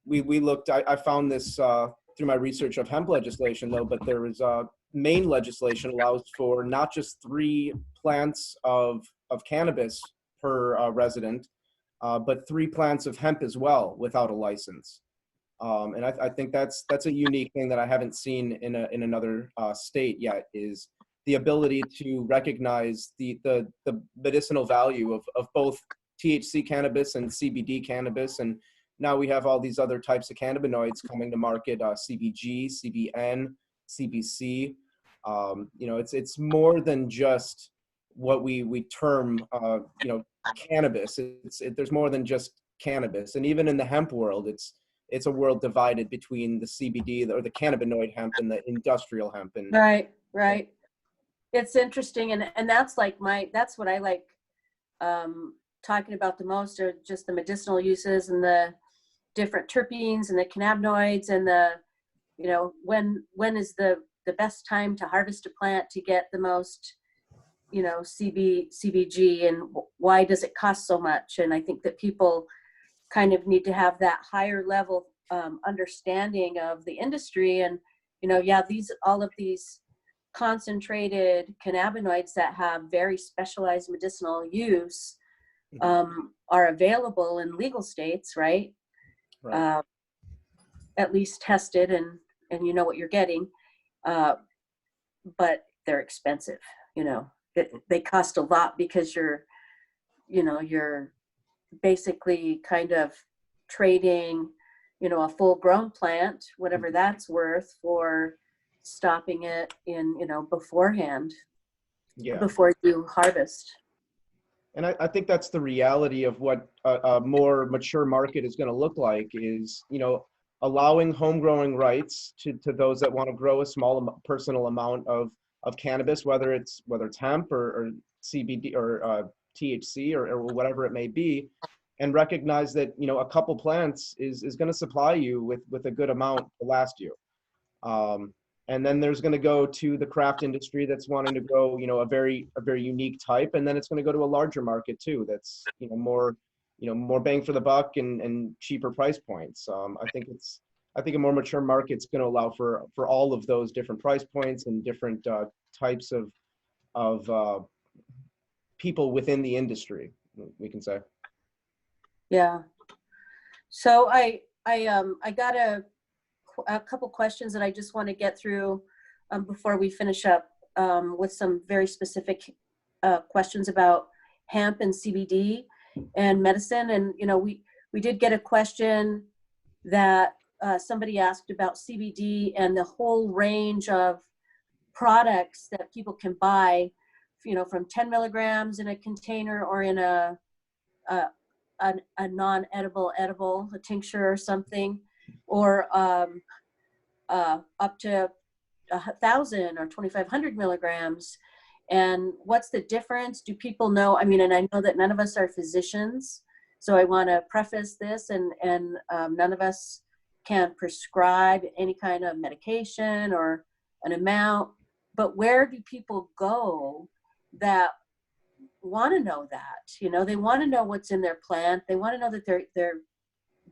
we looked. I found this through my research of hemp legislation, though. But there is Maine legislation allows for not just 3 plants of cannabis per resident, but 3 plants of hemp as well without a license. And I think that's a unique thing that I haven't seen in another state yet, is the ability to recognize the medicinal value of both THC cannabis and CBD cannabis. And now we have all these other types of cannabinoids coming to market, CBG, CBN, CBC. You know, it's more than just what we term, you know, cannabis. There's more than just cannabis. And even in the hemp world, it's a world divided between the CBD or the cannabinoid hemp and the industrial hemp. And Right. It's interesting, and that's like that's what I like talking about the most, are just the medicinal uses and the different terpenes and the cannabinoids, and the, you know, when is the best time to harvest a plant to get the most, you know, CBG, and why does it cost so much? And I think that people kind of need to have that higher level understanding of the industry. And, you know, yeah, all of these concentrated cannabinoids that have very specialized medicinal use are available in legal states, right? At least tested, and you know what you're getting, but they're expensive. You know, they cost a lot because you're basically kind of trading you know, a full grown plant, whatever that's worth, for stopping it in, you know, beforehand, Yeah. before you harvest. And I think that's the reality of what a more mature market is going to look like is, you know, allowing home growing rights to those that want to grow a small personal amount of cannabis, whether it's hemp or CBD or THC or whatever it may be, and recognize that, you know, a couple plants is going to supply you with a good amount to last you. And then there's going to go to the craft industry that's wanting to grow, you know, a very unique type, and then it's going to go to a larger market too. That's, you know, more bang for the buck and cheaper price points. I think a more mature market's going to allow for all of those different price points and different types of people within the industry, we can say. Yeah. So I got a couple questions that I just want to get through before we finish up with some very specific questions about hemp and CBD and medicine. And, you know, we did get a question that somebody asked about CBD and the whole range of products that people can buy, you know, from 10 milligrams in a container or in a non-edible edible, a tincture or something, or up to 1,000 or 2,500 milligrams. And what's the difference? Do people know? I mean, and I know that none of us are physicians, so I want to preface this, and none of us can prescribe any kind of medication or an amount, but where do people go that want to know that? You know, they want to know what's in their plant. They want to know that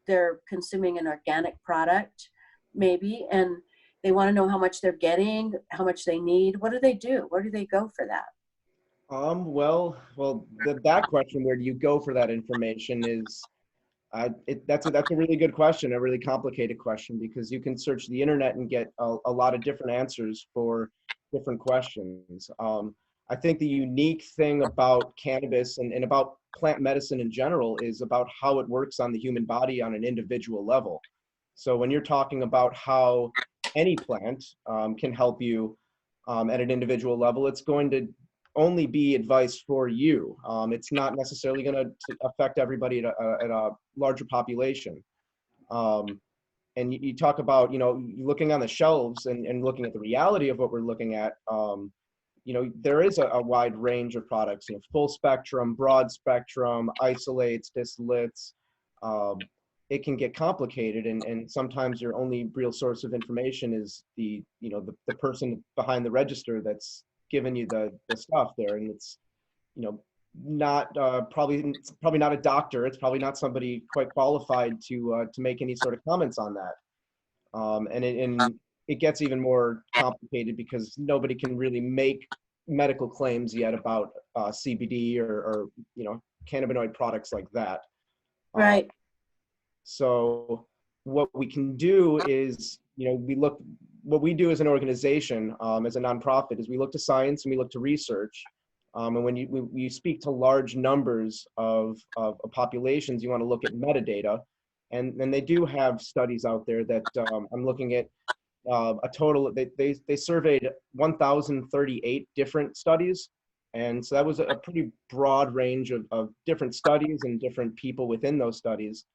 they're consuming an organic product, maybe, and they want to know how much they're getting, how much they need. What do they do? Where do they go for that? Well, that question, where do you go for that information, is that's a really good question, a really complicated question, because you can search the internet and get a lot of different answers for different questions. I think the unique thing about cannabis and about plant medicine in general is about how it works on the human body on an individual level. So when you're talking about how any plant can help you at an individual level, it's going to only be advice for you. It's not necessarily going to affect everybody at a larger population. And you talk about, you know, looking on the shelves and looking at the reality of what we're looking at. You know, there is a wide range of products, you know, full spectrum, broad spectrum, isolates, distillates. It can get complicated, and sometimes your only real source of information is the person behind the register that's giving you the stuff there, and it's, you know, not probably not a doctor. It's probably not somebody quite qualified to make any sort of comments on that. And it gets even more complicated because nobody can really make medical claims yet about CBD or you know, cannabinoid products like that. Right. So what we can do is, you know, what we do as an organization, as a nonprofit, is we look to science and we look to research. And when you speak to large numbers of populations, you want to look at metadata. And they do have studies out there that I'm looking at a total, they surveyed 1,038 different studies. And so that was a pretty broad range of different studies and different people within those studies.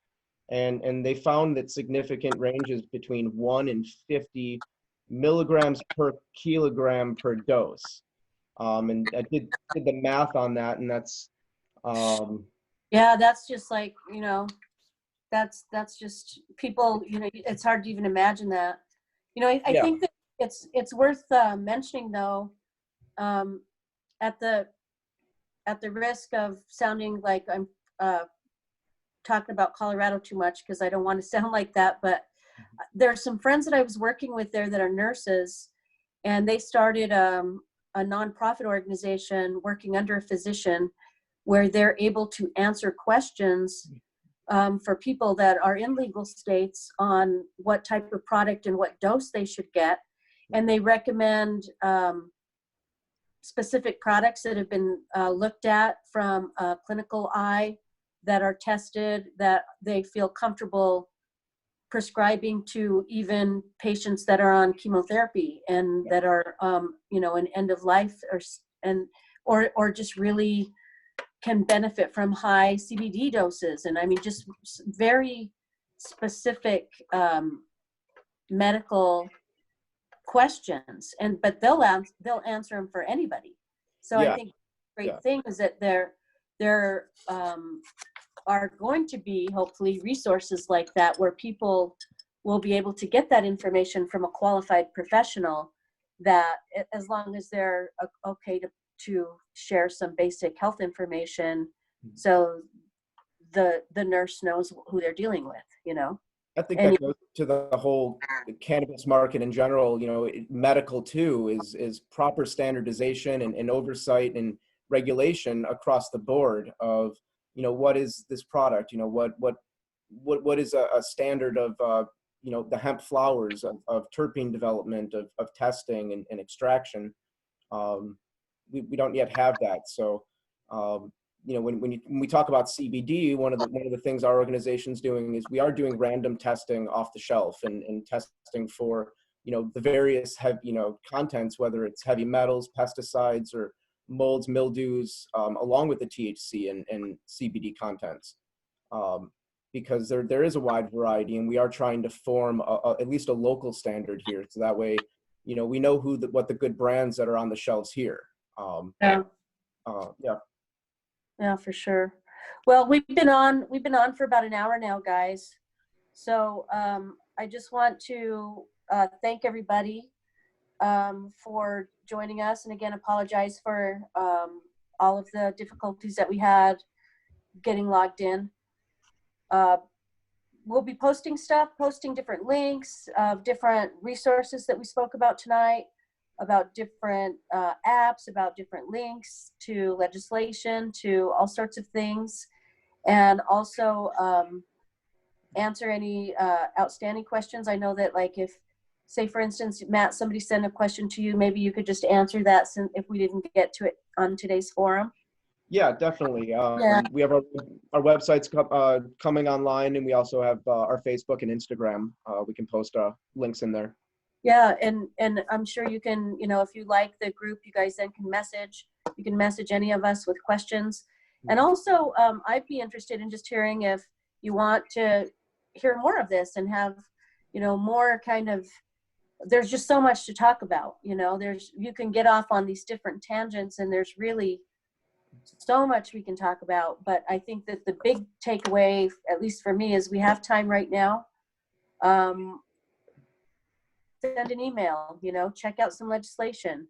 And they found that significant ranges between 1 and 50 milligrams per kilogram per dose. And I did the math on that, and that's Yeah, that's just like, you know, that's just people, you know, it's hard to even imagine that. You know, I yeah. think that it's worth mentioning, though, at the risk of sounding like I'm talking about Colorado too much, because I don't want to sound like that, but there are some friends that I was working with there that are nurses, and they started a nonprofit organization working under a physician where they're able to answer questions for people that are in legal states on what type of product and what dose they should get. And they recommend specific products that have been looked at from a clinical eye, that are tested, that they feel comfortable prescribing to even patients that are on chemotherapy and that are, you know, in end of life or just really can benefit from high CBD doses. And I mean, just very specific medical questions, but they'll answer them for anybody. So Yeah. I think the great thing is that there are going to be hopefully resources like that where people will be able to get that information from a qualified professional, that as long as they're okay to share some basic health information, so the nurse knows who they're dealing with, you know. I think that goes to the whole cannabis market in general. You know, medical too is proper standardization and oversight and regulation across the board of, you know, what is this product? You know, what is a standard of you know, the hemp flowers of terpene development, of testing and extraction. We don't yet have that. So you know, when we talk about CBD, one of the things our organization's doing is we are doing random testing off the shelf and testing for, you know, the various you know, contents, whether it's heavy metals, pesticides, or molds, mildews, along with the THC and CBD contents, because there is a wide variety, and we are trying to form at least a local standard here, so that way, you know, we know what the good brands that are on the shelves here. Yeah. Yeah, for sure. Well, we've been on for about an hour now, guys. So I just want to thank everybody for joining us, and again, apologize for all of the difficulties that we had getting logged in. We'll be posting different links of different resources that we spoke about tonight, about different apps, about different links to legislation, to all sorts of things, and also answer any outstanding questions. I know that, like, if, say for instance, Matt, somebody sent a question to you, maybe you could just answer that if we didn't get to it on today's forum. Yeah, definitely. We have our websites coming online, and we also have our Facebook and Instagram. We can post links in there. Yeah, and I'm sure you can, you know, if you like the group, you guys then can you can message any of us with questions. And also, I'd be interested in just hearing if you want to hear more of this and have, you know, more kind of, there's just so much to talk about, you know, you can get off on these different tangents, and there's really so much we can talk about. But I think that the big takeaway, at least for me, is we have time right now. Send an email, you know, check out some legislation,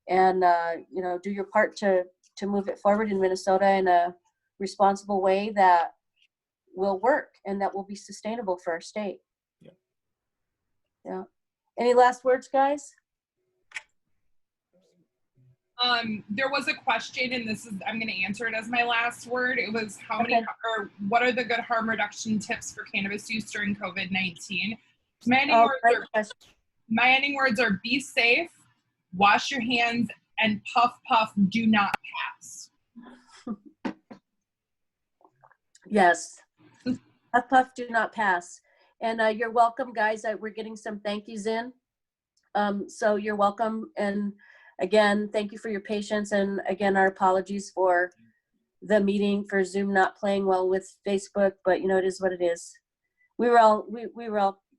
and you know, do your part to move it forward in Minnesota in a responsible way that will work and that will be sustainable for our state. Yeah. Any last words, guys? There was a question, and I'm going to answer it as my last word. It was what are the good harm reduction tips for cannabis use during COVID-19? My ending words are be safe, wash your hands, and puff, puff, do not pass. Yes. Puff, puff, do not pass. And you're welcome, guys. We're getting some thank yous in. So you're welcome. And again, thank you for your patience. And again, our apologies for the meeting, for Zoom not playing well with Facebook, but you know, it is what it is. We were all,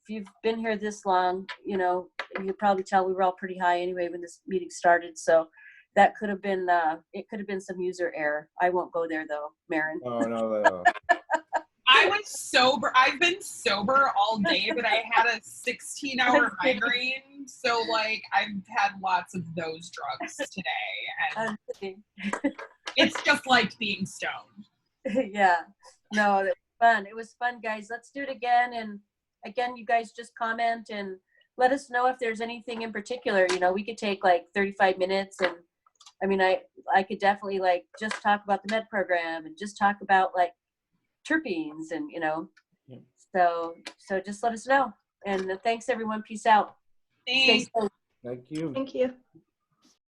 if you've been here this long, you know, you probably tell we were all pretty high anyway when this meeting started. So that could have been, it could have been some user error. I won't go there though, Marin. Oh, no. I was sober. I've been sober all day, but I had a 16-hour migraine. So, like, I've had lots of those drugs today. And it's just like being stoned. Yeah. No, it was fun. It was fun, guys. Let's do it again. And again, you guys just comment and let us know if there's anything in particular. You know, we could take like 35 minutes. And I mean, I could definitely like just talk about the med program and just talk about like terpenes and, you know, so just let us know. And thanks everyone. Peace out. Thanks. Thank you. Thank you.